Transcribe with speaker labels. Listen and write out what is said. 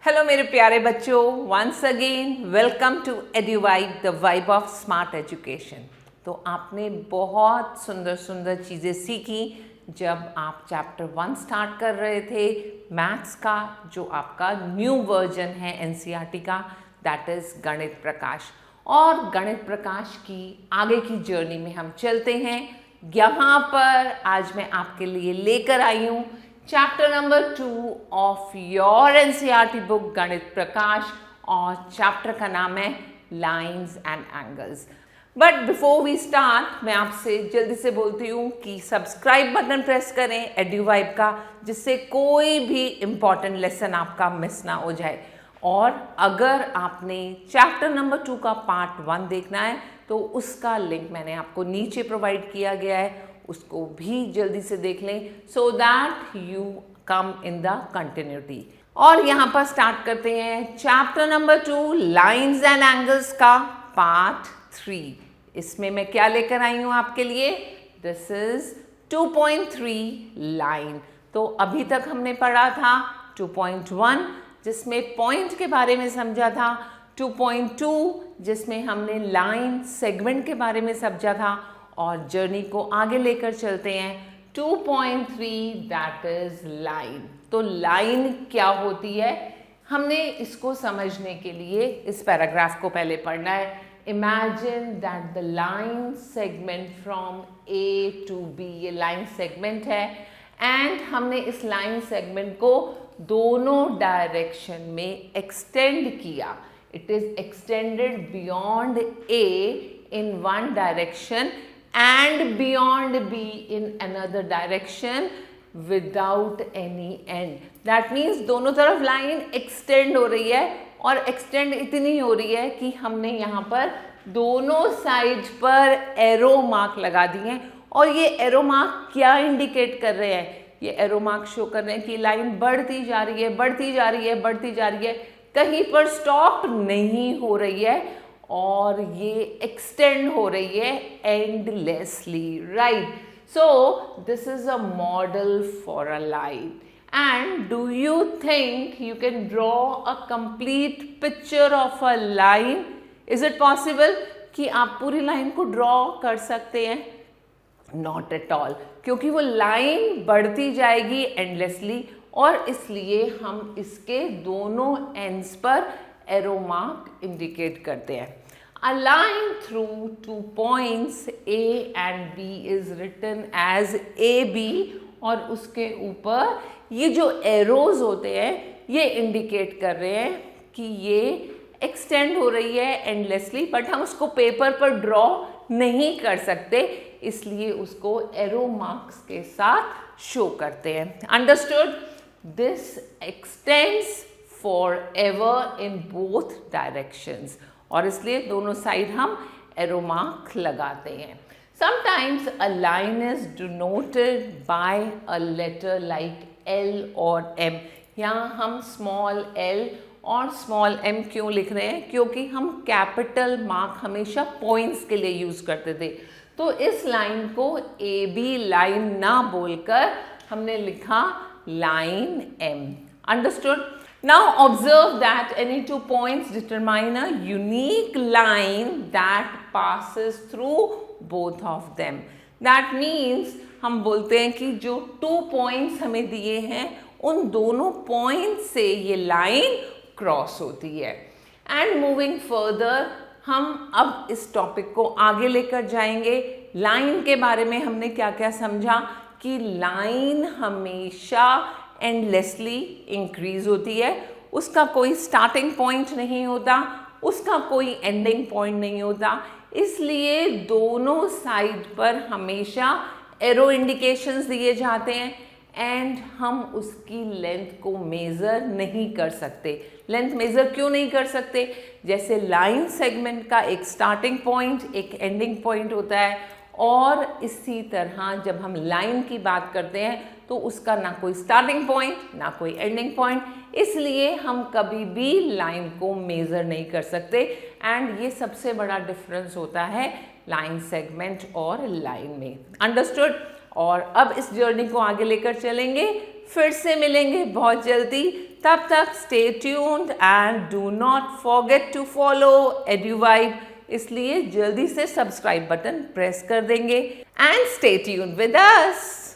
Speaker 1: Hello मेरे प्यारे बच्चों, once again welcome to Eduvibe the vibe of smart education. तो आपने बहुत सुंदर सुंदर चीज़ें सीखी जब आप चैप्टर 1 स्टार्ट कर रहे थे मैथ्स का, जो आपका न्यू वर्जन है एनसीईआरटी का, दैट इज़ गणित प्रकाश। और गणित प्रकाश की आगे की जर्नी में हम चलते हैं। यहाँ पर आज मैं आपके लिए लेकर आई हूँ chapter number 2 of your NCERT book Ganit Prakash, और चैप्टर का नाम है lines and angles. But before we start, मैं आपसे जल्दी से बोलती हूँ कि सब्सक्राइब बटन प्रेस करें एड्यूवाइब का, जिससे कोई भी इम्पॉर्टेंट लेसन आपका मिस ना हो जाए। और अगर आपने चैप्टर नंबर 2 का पार्ट 1 देखना है तो उसका लिंक मैंने आपको नीचे प्रोवाइड किया गया है, उसको भी जल्दी से देख लें so that you come in the continuity. और यहाँ पर स्टार्ट करते हैं chapter number 2 lines and angles का पार्ट 3। इसमें मैं क्या लेकर आई हूँ आपके लिए? This is 2.3 line. तो अभी तक हमने पढ़ा था 2.1 जिसमें पॉइंट के बारे में समझा था, 2.2 जिसमें हमने लाइन सेगमेंट के बारे में समझा था, और जर्नी को आगे लेकर चलते हैं 2.3 दैट इज लाइन। तो लाइन क्या होती है, हमने इसको समझने के लिए इस पैराग्राफ को पहले पढ़ना है। Imagine that the line segment from A to B, ये लाइन सेगमेंट है, एंड हमने इस लाइन सेगमेंट को दोनों डायरेक्शन में एक्सटेंड किया। It is extended beyond A in one direction and beyond B in another direction without any end. That means दोनों तरफ लाइन एक्सटेंड हो रही है, और एक्सटेंड इतनी हो रही है कि हमने यहाँ पर दोनों साइड पर एरो मार्क लगा दिए हैं। और ये एरो मार्क क्या इंडिकेट कर रहे हैं? ये एरो मार्क शो कर रहे हैं कि लाइन बढ़ती जा रही है, बढ़ती जा रही है, बढ़ती जा रही है, कहीं पर स्टॉप नहीं हो रही है, और ये एक्सटेंड हो रही है endlessly, right? So this is a model for a line. And do you think you can draw a complete picture of a line? Is it possible कि आप पूरी लाइन को ड्रॉ कर सकते हैं? नॉट एट ऑल, क्योंकि वो line बढ़ती जाएगी एंडलेसली, और इसलिए हम इसके दोनों एंड्स पर एरो मार्क इंडिकेट करते हैं। A line through 2 points A and B is written as AB, और उसके ऊपर ये जो एरोज होते हैं ये इंडिकेट कर रहे हैं कि ये एक्सटेंड हो रही है एंडलेसली, बट हम उसको पेपर पर ड्रॉ नहीं कर सकते, इसलिए उसको एरो मार्क्स के साथ शो करते हैं। Understood? This x tends forever in both directions, और इसलिए दोनों साइड हम एरो मार्क लगाते हैं। Sometimes a line is denoted by a letter like L और M। यहाँ हम स्मॉल l और स्मॉल m क्यों लिख रहे हैं? क्योंकि हम कैपिटल मार्क हमेशा पॉइंट्स के लिए यूज करते थे। तो इस लाइन को ए बी लाइन ना बोलकर हमने लिखा line M। Understood? Now observe that any 2 points determine a unique line that passes through both of them. That means हम बोलते हैं कि जो 2 points हमें दिए हैं उन दोनों points से ये line क्रॉस होती है। And moving further, हम अब इस टॉपिक को आगे लेकर जाएंगे। लाइन के बारे में हमने क्या क्या समझा कि लाइन हमेशा एंडलेसली इंक्रीज होती है, उसका कोई स्टार्टिंग पॉइंट नहीं होता, उसका कोई एंडिंग पॉइंट नहीं होता, इसलिए दोनों साइड पर हमेशा एरो इंडिकेशंस दिए जाते हैं, एंड हम उसकी लेंथ को मेज़र नहीं कर सकते। लेंथ मेज़र क्यों नहीं कर सकते? जैसे लाइन सेगमेंट का एक स्टार्टिंग पॉइंट एक एंडिंग पॉइंट होता है, और इसी तरह जब हम लाइन की बात करते हैं तो उसका ना कोई स्टार्टिंग पॉइंट ना कोई एंडिंग पॉइंट, इसलिए हम कभी भी लाइन को मेज़र नहीं कर सकते। एंड ये सबसे बड़ा डिफरेंस होता है लाइन सेगमेंट और लाइन में। अंडरस्टूड? और अब इस जर्नी को आगे लेकर चलेंगे, फिर से मिलेंगे बहुत जल्दी तब तक stay tuned and do not forget to follow Eduvibe, इसलिए जल्दी से सब्सक्राइब बटन प्रेस कर देंगे and stay tuned with us.